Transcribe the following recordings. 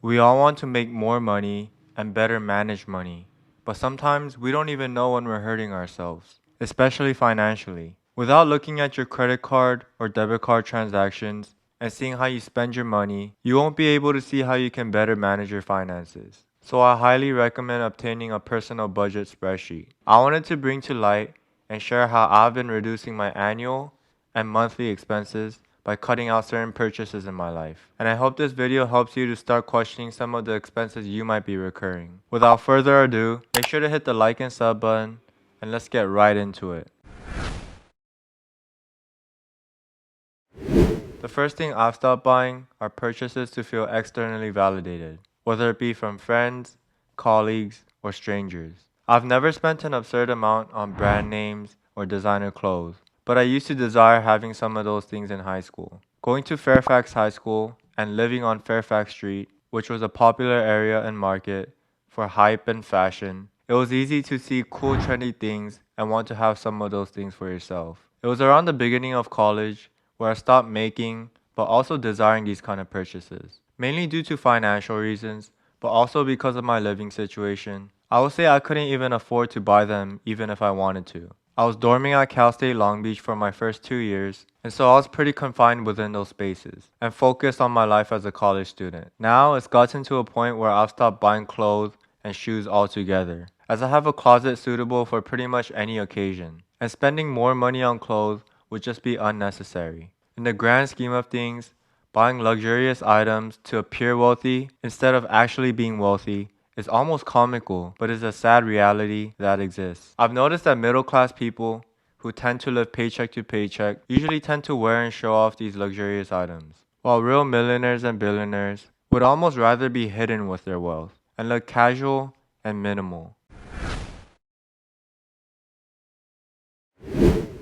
We all want to make more money and better manage money, but sometimes we don't even know when we're hurting ourselves, especially financially. Without looking at your credit card or debit card transactions and seeing how you spend your money, you won't be able to see how you can better manage your finances. So I highly recommend obtaining a personal budget spreadsheet. I wanted to bring to light and share how I've been reducing my annual and monthly expenses by cutting out certain purchases in my life. And I hope this video helps you to start questioning some of the expenses you might be recurring. Without further ado, make sure to hit the like and sub button, and let's get right into it. The first thing I've stopped buying are purchases to feel externally validated, whether it be from friends, colleagues, or strangers. I've never spent an absurd amount on brand names or designer clothes, but I used to desire having some of those things in high school. Going to Fairfax High School and living on Fairfax Street, which was a popular area and market for hype and fashion, it was easy to see cool trendy things and want to have some of those things for yourself. It was around the beginning of college where I stopped making but also desiring these kind of purchases, mainly due to financial reasons, but also because of my living situation. I would say I couldn't even afford to buy them even if I wanted to. I was dorming at Cal State Long Beach for my first 2 years, and so I was pretty confined within those spaces and focused on my life as a college student. Now it's gotten to a point where I've stopped buying clothes and shoes altogether, as I have a closet suitable for pretty much any occasion, and spending more money on clothes would just be unnecessary. In the grand scheme of things, buying luxurious items to appear wealthy instead of actually being wealthy is almost comical, but is a sad reality that exists. I've noticed that middle class people who tend to live paycheck to paycheck usually tend to wear and show off these luxurious items, while real millionaires and billionaires would almost rather be hidden with their wealth and look casual and minimal.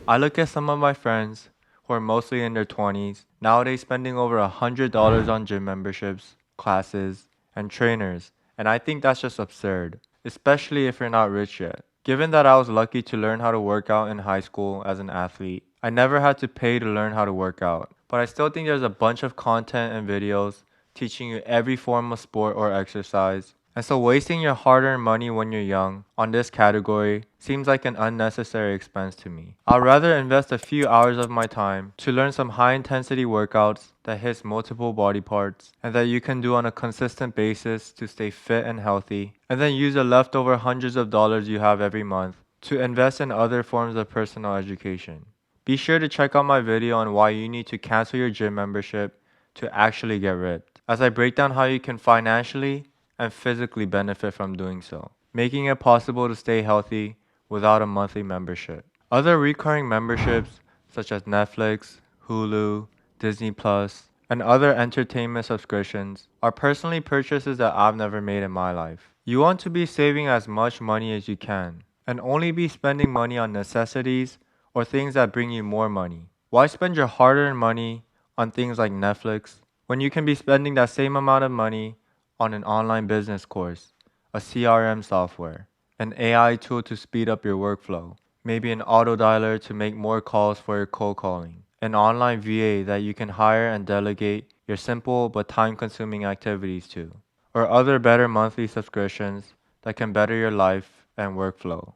I look at some of my friends who are mostly in their 20s, nowadays spending over $100 on gym memberships, classes, and trainers, and I think that's just absurd, especially if you're not rich yet. Given that I was lucky to learn how to work out in high school as an athlete, I never had to pay to learn how to work out, but I still think there's a bunch of content and videos teaching you every form of sport or exercise. And so wasting your hard-earned money when you're young on this category seems like an unnecessary expense to me. I'd rather invest a few hours of my time to learn some high-intensity workouts that hits multiple body parts and that you can do on a consistent basis to stay fit and healthy, and then use the leftover hundreds of dollars you have every month to invest in other forms of personal education. Be sure to check out my video on why you need to cancel your gym membership to actually get ripped, as I break down how you can financially and physically benefit from doing so, making it possible to stay healthy without a monthly membership. Other recurring memberships, such as Netflix, Hulu, Disney Plus, and other entertainment subscriptions, are personally purchases that I've never made in my life. You want to be saving as much money as you can, and only be spending money on necessities or things that bring you more money. Why spend your hard-earned money on things like Netflix when you can be spending that same amount of money on an online business course, a CRM software, an AI tool to speed up your workflow, maybe an auto dialer to make more calls for your cold calling, an online VA that you can hire and delegate your simple but time-consuming activities to, or other better monthly subscriptions that can better your life and workflow.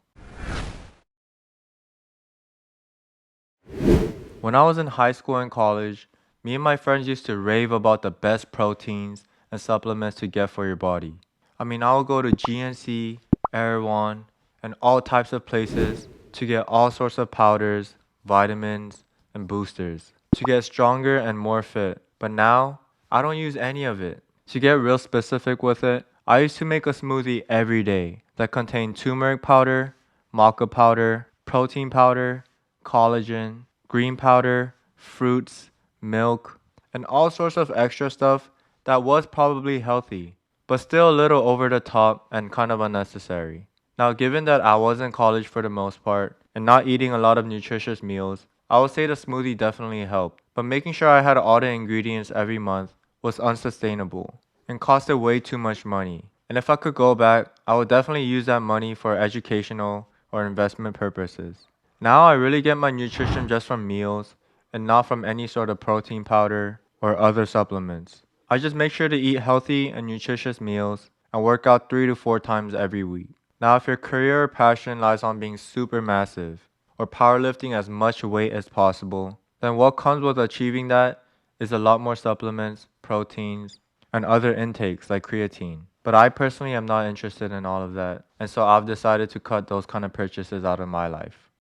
When I was in high school and college, me and my friends used to rave about the best proteins and supplements to get for your body. I would go to GNC, Erewhon, and all types of places to get all sorts of powders, vitamins, and boosters to get stronger and more fit. But now, I don't use any of it. To get real specific with it, I used to make a smoothie every day that contained turmeric powder, maca powder, protein powder, collagen, green powder, fruits, milk, and all sorts of extra stuff that was probably healthy, but still a little over the top and kind of unnecessary. Now, given that I was in college for the most part and not eating a lot of nutritious meals, I would say the smoothie definitely helped, but making sure I had all the ingredients every month was unsustainable and costed way too much money. And if I could go back, I would definitely use that money for educational or investment purposes. Now I really get my nutrition just from meals and not from any sort of protein powder or other supplements. I just make sure to eat healthy and nutritious meals and work out 3 to 4 times every week. Now, if your career or passion lies on being super massive or powerlifting as much weight as possible, then what comes with achieving that is a lot more supplements, proteins, and other intakes like creatine. But I personally am not interested in all of that, and so I've decided to cut those kind of purchases out of my life.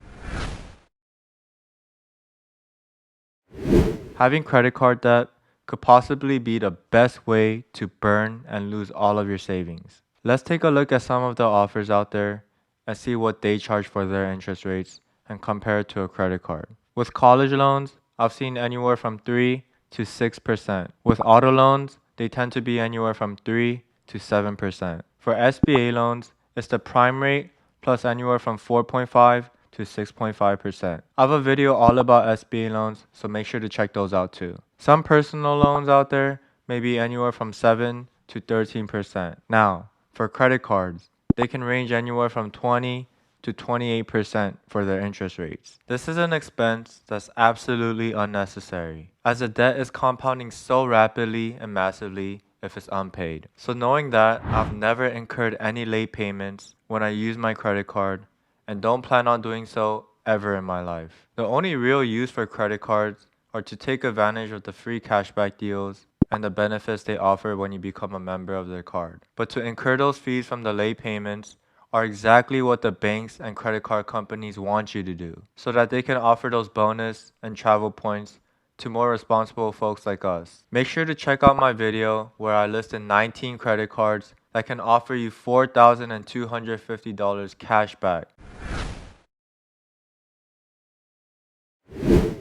Having credit card debt could possibly be the best way to burn and lose all of your savings. Let's take a look at some of the offers out there and see what they charge for their interest rates and compare it to a credit card. With college loans, I've seen anywhere from 3 to 6%. With auto loans, they tend to be anywhere from 3 to 7%. For SBA loans, it's the prime rate plus anywhere from 4.5 to 6.5%. I have a video all about SBA loans, so make sure to check those out too. Some personal loans out there may be anywhere from 7 to 13%. Now, for credit cards, they can range anywhere from 20 to 28% for their interest rates. This is an expense that's absolutely unnecessary, as the debt is compounding so rapidly and massively if it's unpaid. So knowing that, I've never incurred any late payments when I use my credit card and don't plan on doing so ever in my life. The only real use for credit cards are to take advantage of the free cashback deals and the benefits they offer when you become a member of their card. But to incur those fees from the late payments are exactly what the banks and credit card companies want you to do, so that they can offer those bonus and travel points to more responsible folks like us. Make sure to check out my video where I listed 19 credit cards that can offer you $4,250 cash back.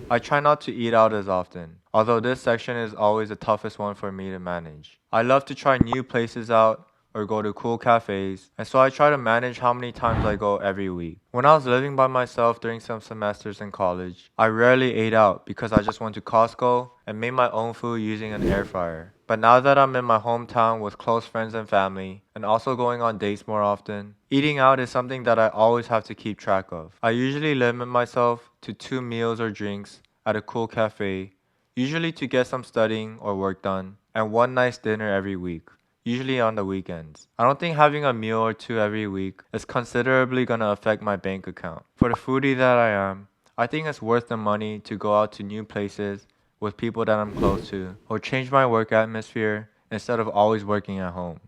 I try not to eat out as often, although this section is always the toughest one for me to manage. I love to try new places out or go to cool cafes, and so I try to manage how many times I go every week. When I was living by myself during some semesters in college, I rarely ate out because I just went to Costco and made my own food using an air fryer. But now that I'm in my hometown with close friends and family, and also going on dates more often, eating out is something that I always have to keep track of. I usually limit myself to 2 meals or drinks at a cool cafe, usually to get some studying or work done, and one nice dinner every week, usually on the weekends. I don't think having a meal or two every week is considerably gonna affect my bank account. For the foodie that I am, I think it's worth the money to go out to new places with people that I'm close to, or change my work atmosphere instead of always working at home.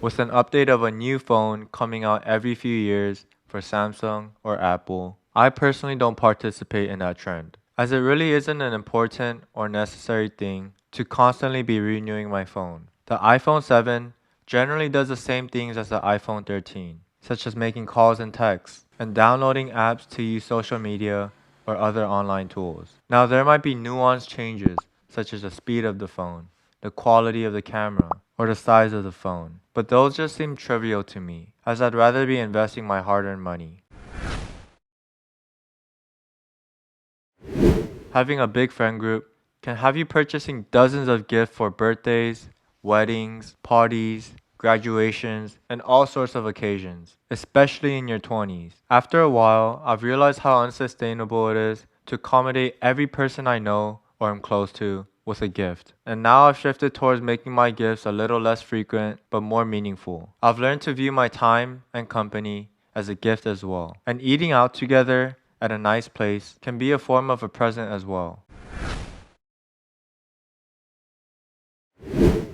With an update of a new phone coming out every few years for Samsung or Apple, I personally don't participate in that trend, as it really isn't an important or necessary thing to constantly be renewing my phone. The iPhone 7 generally does the same things as the iPhone 13, such as making calls and texts, and downloading apps to use social media or other online tools. Now, there might be nuanced changes, such as the speed of the phone, the quality of the camera, or the size of the phone, but those just seem trivial to me, as I'd rather be investing my hard-earned money. Having a big friend group can have you purchasing dozens of gifts for birthdays, weddings, parties, graduations, and all sorts of occasions, especially in your 20s. After a while, I've realized how unsustainable it is to accommodate every person I know or am close to with a gift. And now I've shifted towards making my gifts a little less frequent but more meaningful. I've learned to view my time and company as a gift as well. And eating out together at a nice place can be a form of a present as well.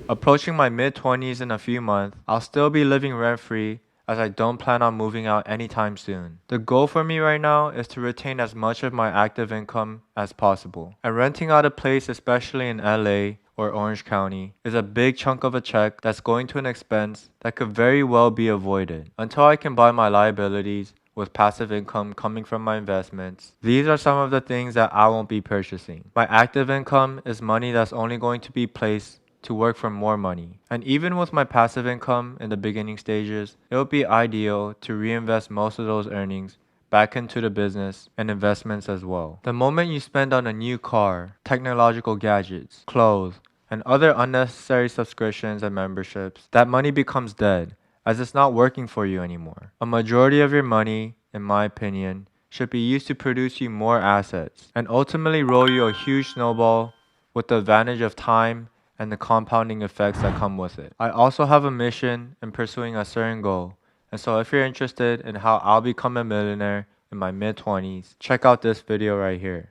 Approaching my mid-20s in a few months, I'll still be living rent-free as I don't plan on moving out anytime soon. The goal for me right now is to retain as much of my active income as possible. And renting out a place, especially in LA or Orange County, is a big chunk of a check that's going to an expense that could very well be avoided. Until I can buy my liabilities with passive income coming from my investments, these are some of the things that I won't be purchasing. My active income is money that's only going to be placed to work for more money. And even with my passive income in the beginning stages, it would be ideal to reinvest most of those earnings back into the business and investments as well. The moment you spend on a new car, technological gadgets, clothes, and other unnecessary subscriptions and memberships, that money becomes dead, as it's not working for you anymore. A majority of your money, in my opinion, should be used to produce you more assets and ultimately roll you a huge snowball with the advantage of time and the compounding effects that come with it. I also have a mission in pursuing a certain goal, and so if you're interested in how I'll become a millionaire in my mid-20s, check out this video right here.